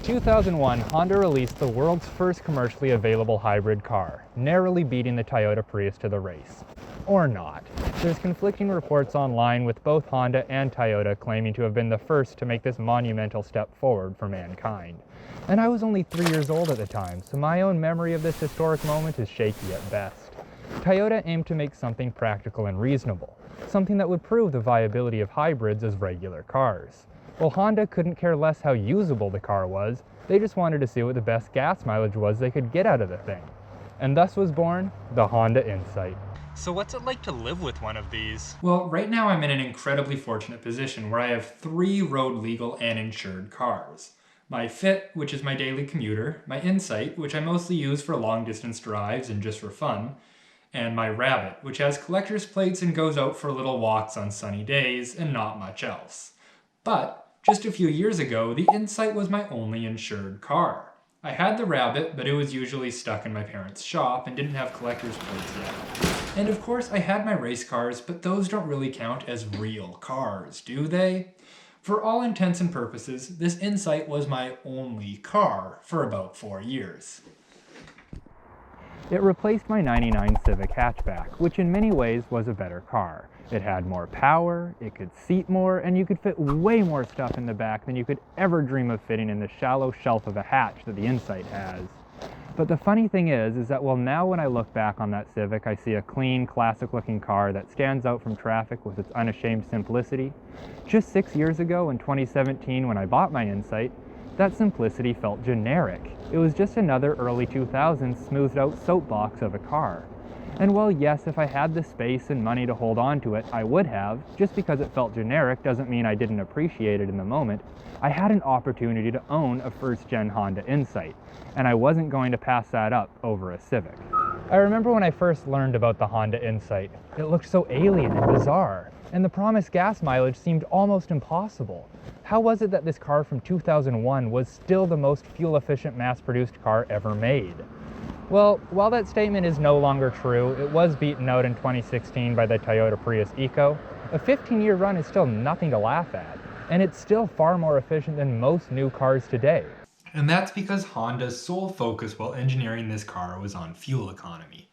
2001, Honda released the world's first commercially available hybrid car, narrowly beating the Toyota Prius to the race. Or not. There's conflicting reports online with both Honda and Toyota claiming to have been the first to make this monumental step forward for mankind. And I was only 3 years old at the time, so my own memory of this historic moment is shaky at best. Toyota aimed to make something practical and reasonable, something that would prove the viability of hybrids as regular cars. Well, Honda couldn't care less how usable the car was, they just wanted to see what the best gas mileage was they could get out of the thing. And thus was born the Honda Insight. So what's it like to live with one of these? Well, right now I'm in an incredibly fortunate position where I have 3 road legal and insured cars. My Fit, which is my daily commuter, my Insight, which I mostly use for long distance drives and just for fun, and my Rabbit, which has collector's plates and goes out for little walks on sunny days and not much else. But just a few years ago, the Insight was my only insured car. I had the Rabbit, but it was usually stuck in my parents' shop and didn't have collector's plates yet. And of course, I had my race cars, but those don't really count as real cars, do they? For all intents and purposes, this Insight was my only car for about 4 years. It replaced my '99 Civic hatchback, which in many ways was a better car. It had more power, it could seat more, and you could fit way more stuff in the back than you could ever dream of fitting in the shallow shelf of a hatch that the Insight has. But the funny thing is that well, now when I look back on that Civic, I see a clean, classic-looking car that stands out from traffic with its unashamed simplicity. Just 6 years ago, in 2017, when I bought my Insight, that simplicity felt generic. It was just another early 2000s smoothed-out soapbox of a car. And well, yes, if I had the space and money to hold on to it, I would have. Just because it felt generic doesn't mean I didn't appreciate it in the moment. I had an opportunity to own a first-gen Honda Insight, and I wasn't going to pass that up over a Civic. I remember when I first learned about the Honda Insight. It looked so alien and bizarre, and the promised gas mileage seemed almost impossible. How was it that this car from 2001 was still the most fuel-efficient mass-produced car ever made? Well, while that statement is no longer true, it was beaten out in 2016 by the Toyota Prius Eco. A 15-year run is still nothing to laugh at, and it's still far more efficient than most new cars today. And that's because Honda's sole focus while engineering this car was on fuel economy.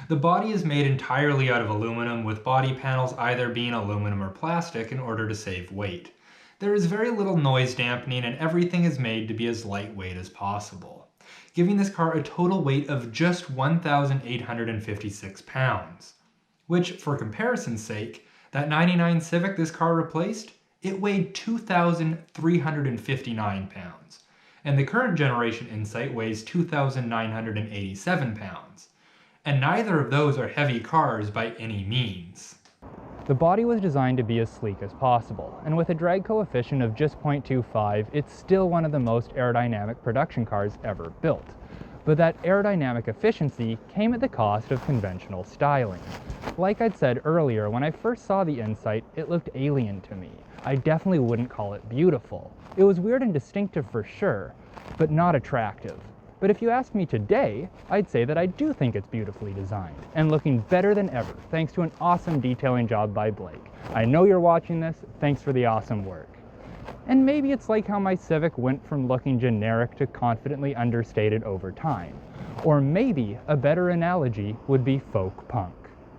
The body is made entirely out of aluminum, with body panels either being aluminum or plastic in order to save weight. There is very little noise dampening, and everything is made to be as lightweight as possible, giving this car a total weight of just 1,856 pounds. Which, for comparison's sake, that '99 Civic this car replaced, it weighed 2,359 pounds. And the current generation Insight weighs 2,987 pounds. And neither of those are heavy cars by any means. The body was designed to be as sleek as possible, and with a drag coefficient of just 0.25, it's still one of the most aerodynamic production cars ever built. But that aerodynamic efficiency came at the cost of conventional styling. Like I'd said earlier, when I first saw the Insight, it looked alien to me. I definitely wouldn't call it beautiful. It was weird and distinctive for sure, but not attractive. But if you ask me today, I'd say that I do think it's beautifully designed and looking better than ever thanks to an awesome detailing job by Blake. I know you're watching this, thanks for the awesome work. And maybe it's like how my Civic went from looking generic to confidently understated over time. Or maybe a better analogy would be folk punk.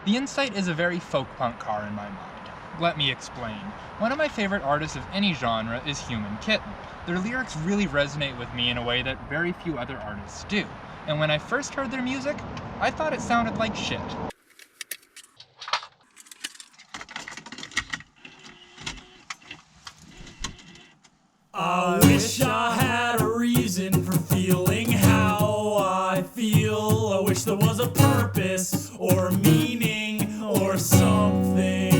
The Insight is a very folk punk car in my mind. Let me explain. One of my favorite artists of any genre is Human Kitten. Their lyrics really resonate with me in a way that very few other artists do. And when I first heard their music, I thought it sounded like shit. I wish I had a reason for feeling how I feel. I wish there was a purpose or a meaning or something.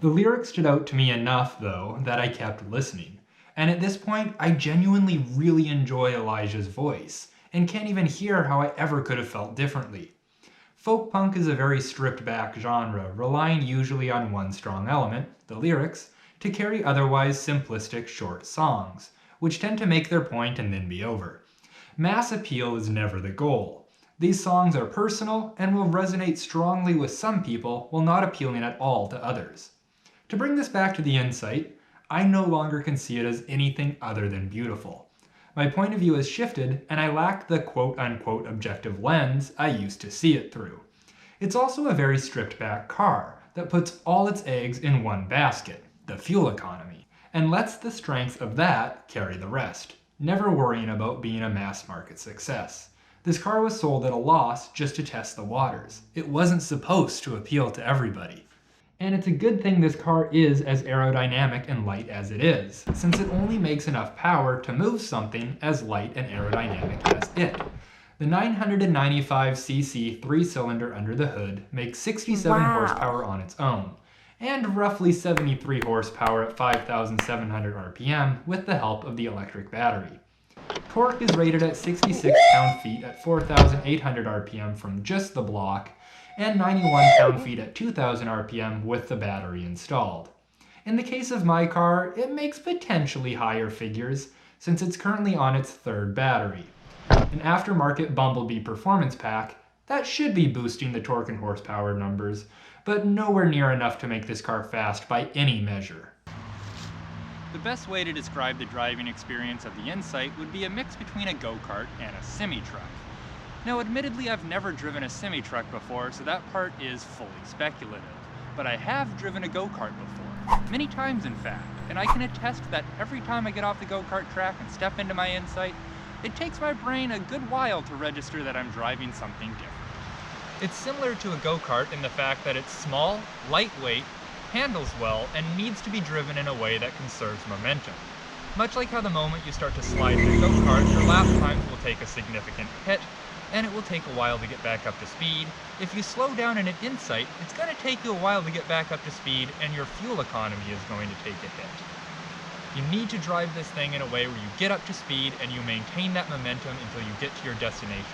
The lyrics stood out to me enough, though, that I kept listening. And at this point, I genuinely really enjoy Elijah's voice, and can't even hear how I ever could have felt differently. Folk punk is a very stripped-back genre, relying usually on one strong element, the lyrics, to carry otherwise simplistic short songs, which tend to make their point and then be over. Mass appeal is never the goal. These songs are personal and will resonate strongly with some people while not appealing at all to others. To bring this back to the Insight, I no longer can see it as anything other than beautiful. My point of view has shifted, and I lack the quote-unquote objective lens I used to see it through. It's also a very stripped-back car that puts all its eggs in one basket, the fuel economy, and lets the strength of that carry the rest, never worrying about being a mass-market success. This car was sold at a loss just to test the waters. It wasn't supposed to appeal to everybody. And it's a good thing this car is as aerodynamic and light as it is, since it only makes enough power to move something as light and aerodynamic as it. The 995cc 3-cylinder under the hood makes 67 horsepower on its own, and roughly 73 horsepower at 5,700 RPM with the help of the electric battery. Torque is rated at 66 pound-feet at 4,800 RPM from just the block, and 91 pound-feet at 2,000 RPM with the battery installed. In the case of my car, it makes potentially higher figures, since it's currently on its third battery. An aftermarket Bumblebee performance pack, that should be boosting the torque and horsepower numbers, but nowhere near enough to make this car fast by any measure. The best way to describe the driving experience of the Insight would be a mix between a go-kart and a semi-truck. Now, admittedly, I've never driven a semi-truck before, so that part is fully speculative. But I have driven a go-kart before, many times in fact, and I can attest that every time I get off the go-kart track and step into my Insight, it takes my brain a good while to register that I'm driving something different. It's similar to a go-kart in the fact that it's small, lightweight, handles well, and needs to be driven in a way that conserves momentum. Much like how the moment you start to slide in a go-kart, your lap times will take a significant hit, and it will take a while to get back up to speed. If you slow down in an Insight, it's going to take you a while to get back up to speed, and your fuel economy is going to take a hit. You need to drive this thing in a way where you get up to speed and you maintain that momentum until you get to your destination,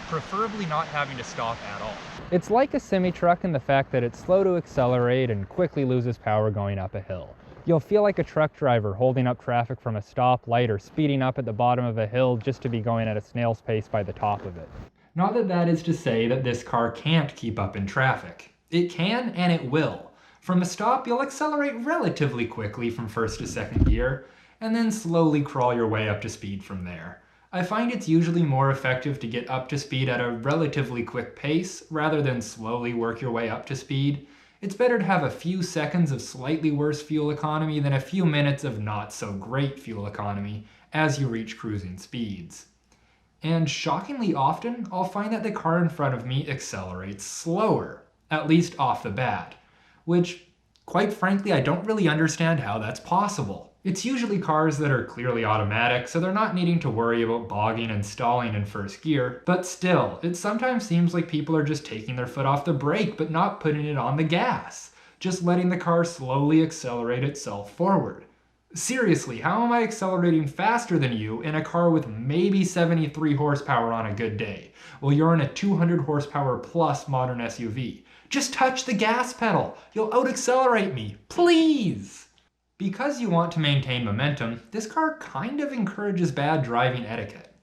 preferably not having to stop at all. It's like a semi-truck in the fact that it's slow to accelerate and quickly loses power going up a hill. You'll feel like a truck driver holding up traffic from a stoplight or speeding up at the bottom of a hill just to be going at a snail's pace by the top of it. Not that that is to say that this car can't keep up in traffic. It can and it will. From a stop, you'll accelerate relatively quickly from first to second gear, and then slowly crawl your way up to speed from there. I find it's usually more effective to get up to speed at a relatively quick pace rather than slowly work your way up to speed. It's better to have a few seconds of slightly worse fuel economy than a few minutes of not so great fuel economy as you reach cruising speeds. And shockingly often, I'll find that the car in front of me accelerates slower, at least off the bat, which, quite frankly, I don't really understand how that's possible. It's usually cars that are clearly automatic, so they're not needing to worry about bogging and stalling in first gear, but still, it sometimes seems like people are just taking their foot off the brake but not putting it on the gas, just letting the car slowly accelerate itself forward. Seriously, how am I accelerating faster than you in a car with maybe 73 horsepower on a good day, while you're in a 200 horsepower plus modern SUV? Just touch the gas pedal. You'll out-accelerate me, please! Because you want to maintain momentum, this car kind of encourages bad driving etiquette.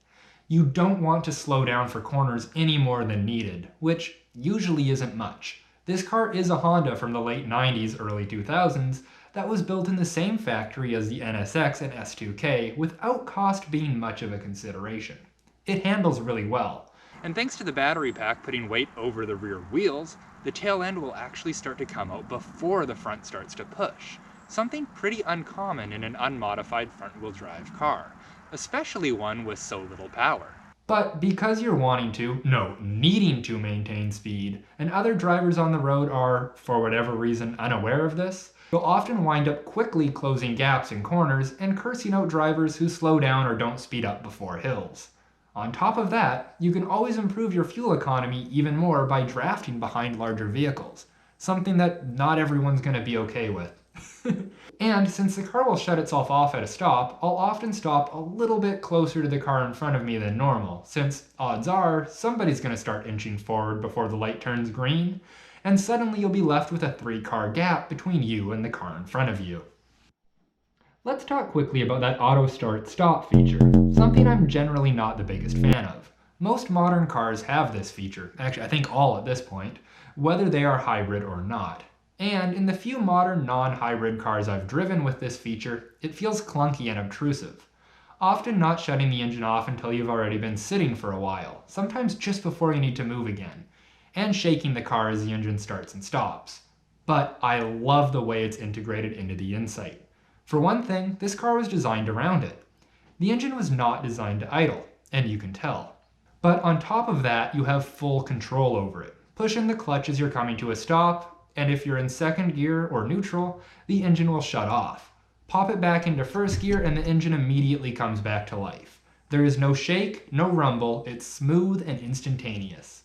You don't want to slow down for corners any more than needed, which usually isn't much. This car is a Honda from the late 90s, early 2000s that was built in the same factory as the NSX and S2K without cost being much of a consideration. It handles really well. And thanks to the battery pack putting weight over the rear wheels, the tail end will actually start to come out before the front starts to push. Something pretty uncommon in an unmodified front-wheel drive car, especially one with so little power. But because you're needing to maintain speed, and other drivers on the road are, for whatever reason, unaware of this, you'll often wind up quickly closing gaps in corners and cursing out drivers who slow down or don't speed up before hills. On top of that, you can always improve your fuel economy even more by drafting behind larger vehicles, something that not everyone's going to be okay with. And since the car will shut itself off at a stop, I'll often stop a little bit closer to the car in front of me than normal, since odds are somebody's going to start inching forward before the light turns green, and suddenly you'll be left with a 3-car gap between you and the car in front of you. Let's talk quickly about that auto start stop feature, something I'm generally not the biggest fan of. Most modern cars have this feature, actually I think all at this point, whether they are hybrid or not. And in the few modern non-hybrid cars I've driven with this feature, it feels clunky and obtrusive. often not shutting the engine off until you've already been sitting for a while, sometimes just before you need to move again, and shaking the car as the engine starts and stops. But I love the way it's integrated into the Insight. For one thing, this car was designed around it. The engine was not designed to idle, and you can tell. But on top of that, you have full control over it. Push in the clutch as you're coming to a stop, and if you're in second gear or neutral, the engine will shut off. Pop it back into first gear and the engine immediately comes back to life. There is no shake, no rumble, it's smooth and instantaneous.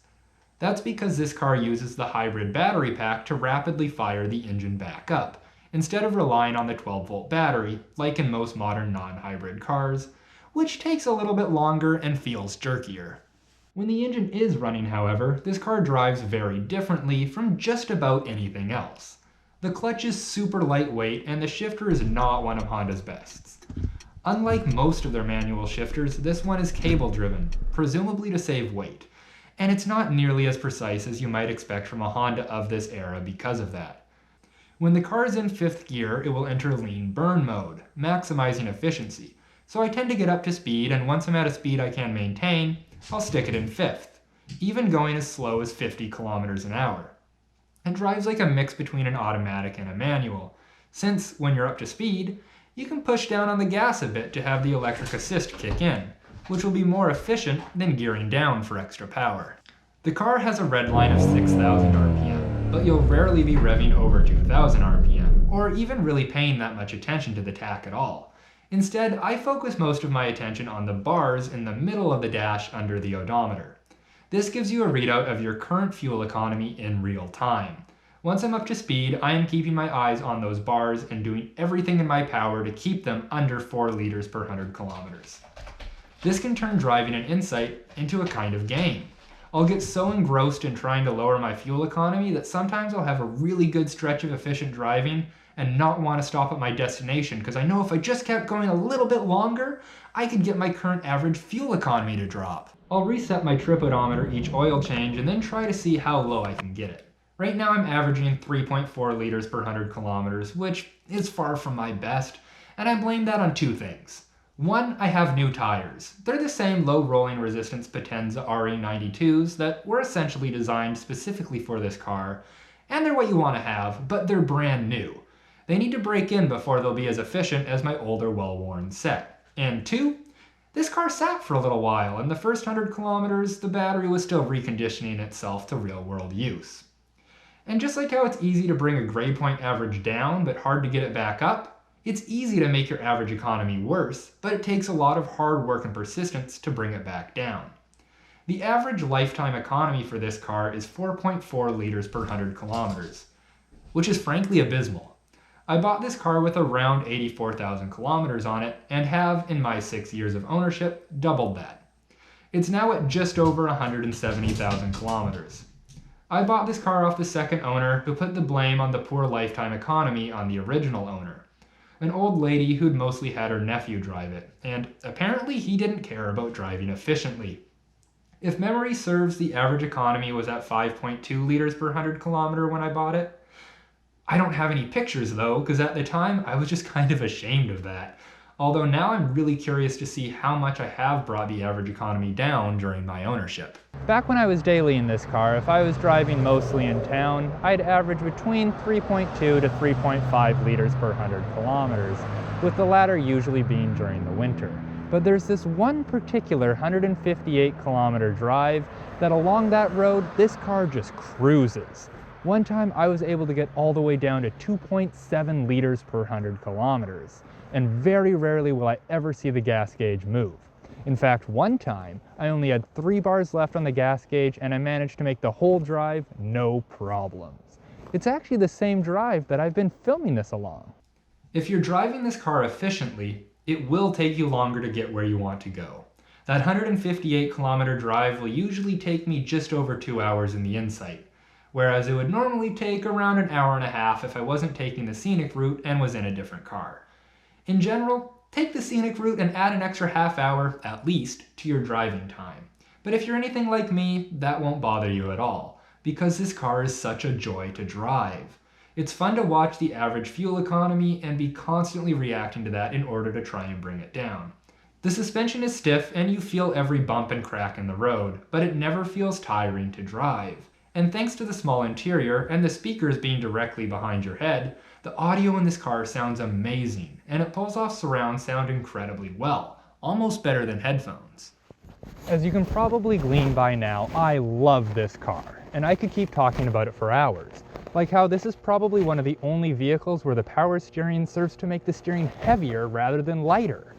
That's because this car uses the hybrid battery pack to rapidly fire the engine back up, instead of relying on the 12-volt battery, like in most modern non-hybrid cars, which takes a little bit longer and feels jerkier. When the engine is running, however, this car drives very differently from just about anything else. The clutch is super lightweight and the shifter is not one of Honda's bests. Unlike most of their manual shifters, this one is cable driven, presumably to save weight, and it's not nearly as precise as you might expect from a Honda of this era because of that. When the car is in 5th gear, it will enter lean burn mode, maximizing efficiency. So I tend to get up to speed, and once I'm at a speed I can maintain, I'll stick it in 5th, even going as slow as 50 kilometers an hour. It drives like a mix between an automatic and a manual, since when you're up to speed, you can push down on the gas a bit to have the electric assist kick in, which will be more efficient than gearing down for extra power. The car has a red line of 6,000 RPM, but you'll rarely be revving over 2,000 RPM, or even really paying that much attention to the tach at all. Instead, I focus most of my attention on the bars in the middle of the dash under the odometer. This gives you a readout of your current fuel economy in real time. Once I'm up to speed, I am keeping my eyes on those bars and doing everything in my power to keep them under 4 liters per 100 kilometers. This can turn driving an Insight into a kind of game. I'll get so engrossed in trying to lower my fuel economy that sometimes I'll have a really good stretch of efficient driving and not want to stop at my destination because I know if I just kept going a little bit longer, I could get my current average fuel economy to drop. I'll reset my trip odometer each oil change and then try to see how low I can get it. Right now I'm averaging 3.4 liters per 100 kilometers, which is far from my best, and I blame that on 2 things. One, I have new tires. They're the same low rolling resistance Potenza RE92s that were essentially designed specifically for this car, and they're what you want to have, but they're brand new. They need to break in before they'll be as efficient as my older well-worn set. And 2, this car sat for a little while, and the first 100 kilometers, the battery was still reconditioning itself to real-world use. And just like how it's easy to bring a grade point average down, but hard to get it back up, it's easy to make your average economy worse, but it takes a lot of hard work and persistence to bring it back down. The average lifetime economy for this car is 4.4 liters per 100 kilometers, which is frankly abysmal. I bought this car with around 84,000 kilometers on it and have, in my 6 years of ownership, doubled that. It's now at just over 170,000 kilometers. I bought this car off the second owner who put the blame on the poor lifetime economy on the original owner, an old lady who'd mostly had her nephew drive it, and apparently he didn't care about driving efficiently. If memory serves, the average economy was at 5.2 liters per 100 kilometer when I bought it. I don't have any pictures though, because at the time I was just kind of ashamed of that. Although now I'm really curious to see how much I have brought the average economy down during my ownership. Back when I was daily in this car, if I was driving mostly in town, I'd average between 3.2 to 3.5 liters per 100 kilometers, with the latter usually being during the winter. But there's this one particular 158 kilometer drive that along that road, this car just cruises. One time I was able to get all the way down to 2.7 liters per 100 kilometers, and very rarely will I ever see the gas gauge move. In fact, one time I only had 3 bars left on the gas gauge and I managed to make the whole drive no problems. It's actually the same drive that I've been filming this along. If you're driving this car efficiently, it will take you longer to get where you want to go. That 158 kilometer drive will usually take me just over 2 hours in the Insight, whereas it would normally take around an hour and a half if I wasn't taking the scenic route and was in a different car. In general, take the scenic route and add an extra half hour, at least, to your driving time. But if you're anything like me, that won't bother you at all, because this car is such a joy to drive. It's fun to watch the average fuel economy and be constantly reacting to that in order to try and bring it down. The The suspension is stiff and you feel every bump and crack in the road, but it never feels tiring to drive. And thanks to the small interior and the speakers being directly behind your head, the audio in this car sounds amazing, and it pulls off surround sound incredibly well, almost better than headphones. As you can probably glean by now, I love this car, and I could keep talking about it for hours. Like how this is probably one of the only vehicles where the power steering serves to make the steering heavier rather than lighter.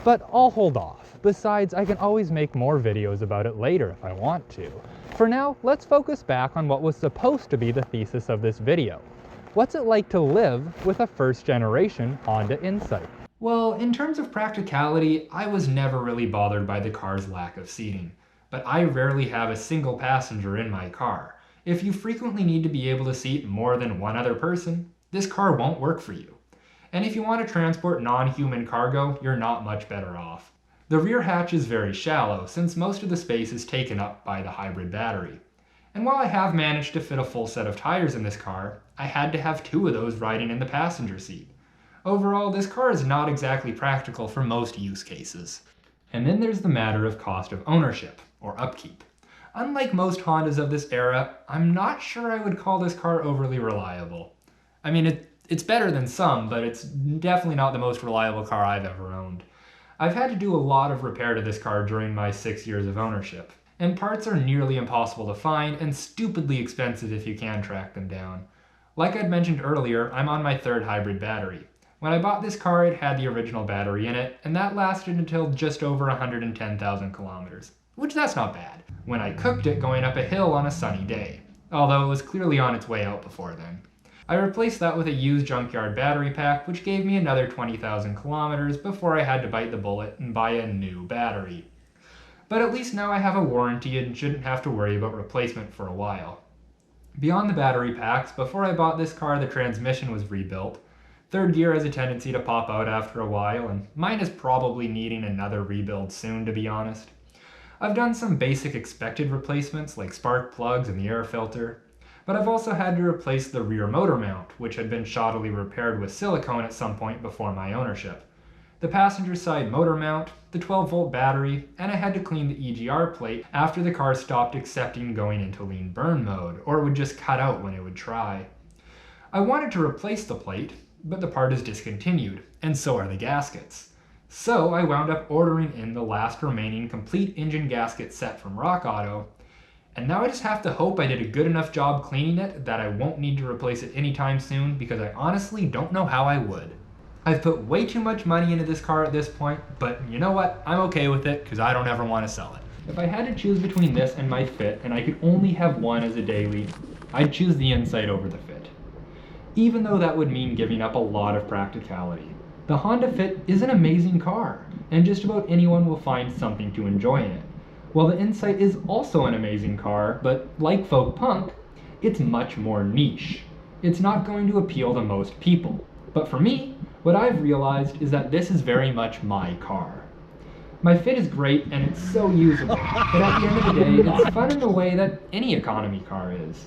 But I'll hold off. Besides, I can always make more videos about it later if I want to. For now, let's focus back on what was supposed to be the thesis of this video. What's it like to live with a first-generation Honda Insight? Well, in terms of practicality, I was never really bothered by the car's lack of seating. But I rarely have a single passenger in my car. If you frequently need to be able to seat more than one other person, this car won't work for you. And if you want to transport non-human cargo, you're not much better off. The rear hatch is very shallow, since most of the space is taken up by the hybrid battery. And while I have managed to fit a full set of tires in this car, I had to have 2 of those riding in the passenger seat. Overall, this car is not exactly practical for most use cases. And then there's the matter of cost of ownership, or upkeep. Unlike most Hondas of this era, I'm not sure I would call this car overly reliable. I mean, it's better than some, but it's definitely not the most reliable car I've ever owned. I've had to do a lot of repair to this car during my 6 years of ownership, and parts are nearly impossible to find and stupidly expensive if you can track them down. Like I'd mentioned earlier, I'm on my 3rd hybrid battery. When I bought this car, it had the original battery in it, and that lasted until just over 110,000 kilometers, which that's not bad, when I cooked it going up a hill on a sunny day, although it was clearly on its way out before then. I replaced that with a used junkyard battery pack, which gave me another 20,000 kilometers before I had to bite the bullet and buy a new battery. But at least now I have a warranty and shouldn't have to worry about replacement for a while. Beyond the battery packs, before I bought this car the transmission was rebuilt. 3rd gear has a tendency to pop out after a while, and mine is probably needing another rebuild soon, to be honest. I've done some basic expected replacements like spark plugs and the air filter, but I've also had to replace the rear motor mount, which had been shoddily repaired with silicone at some point before my ownership, the passenger side motor mount, the 12-volt battery, and I had to clean the EGR plate after the car stopped accepting going into lean burn mode, or it would just cut out when it would try. I wanted to replace the plate, but the part is discontinued, and so are the gaskets. So I wound up ordering in the last remaining complete engine gasket set from Rock Auto, and now I just have to hope I did a good enough job cleaning it that I won't need to replace it anytime soon, because I honestly don't know how I would. I've put way too much money into this car at this point, but you know what? I'm okay with it because I don't ever want to sell it. If I had to choose between this and my Fit, and I could only have one as a daily, I'd choose the Insight over the Fit. Even though that would mean giving up a lot of practicality. The Honda Fit is an amazing car, and just about anyone will find something to enjoy in it. While the Insight is also an amazing car, but like folk punk, it's much more niche. It's not going to appeal to most people. But for me, what I've realized is that this is very much my car. My Fit is great and it's so usable, but at the end of the day, it's fun in the way that any economy car is.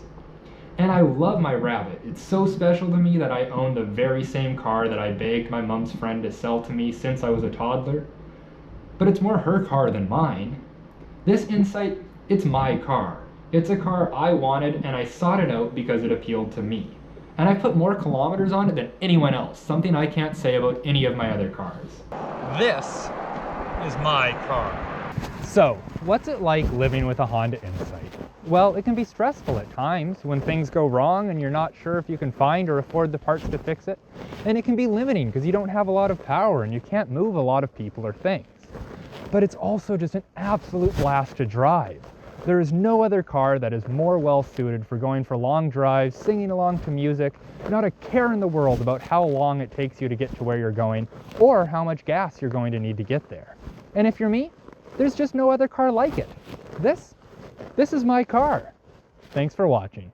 And I love my Rabbit. It's so special to me that I own the very same car that I begged my mom's friend to sell to me since I was a toddler. But it's more her car than mine. This Insight, it's my car. It's a car I wanted and I sought it out because it appealed to me. And I put more kilometers on it than anyone else, something I can't say about any of my other cars. This is my car. So, what's it like living with a Honda Insight? Well, it can be stressful at times when things go wrong and you're not sure if you can find or afford the parts to fix it. And it can be limiting because you don't have a lot of power and you can't move a lot of people or things. But it's also just an absolute blast to drive. There is no other car that is more well suited for going for long drives, singing along to music, not a care in the world about how long it takes you to get to where you're going or how much gas you're going to need to get there. And if you're me, there's just no other car like it. This is my car. Thanks for watching.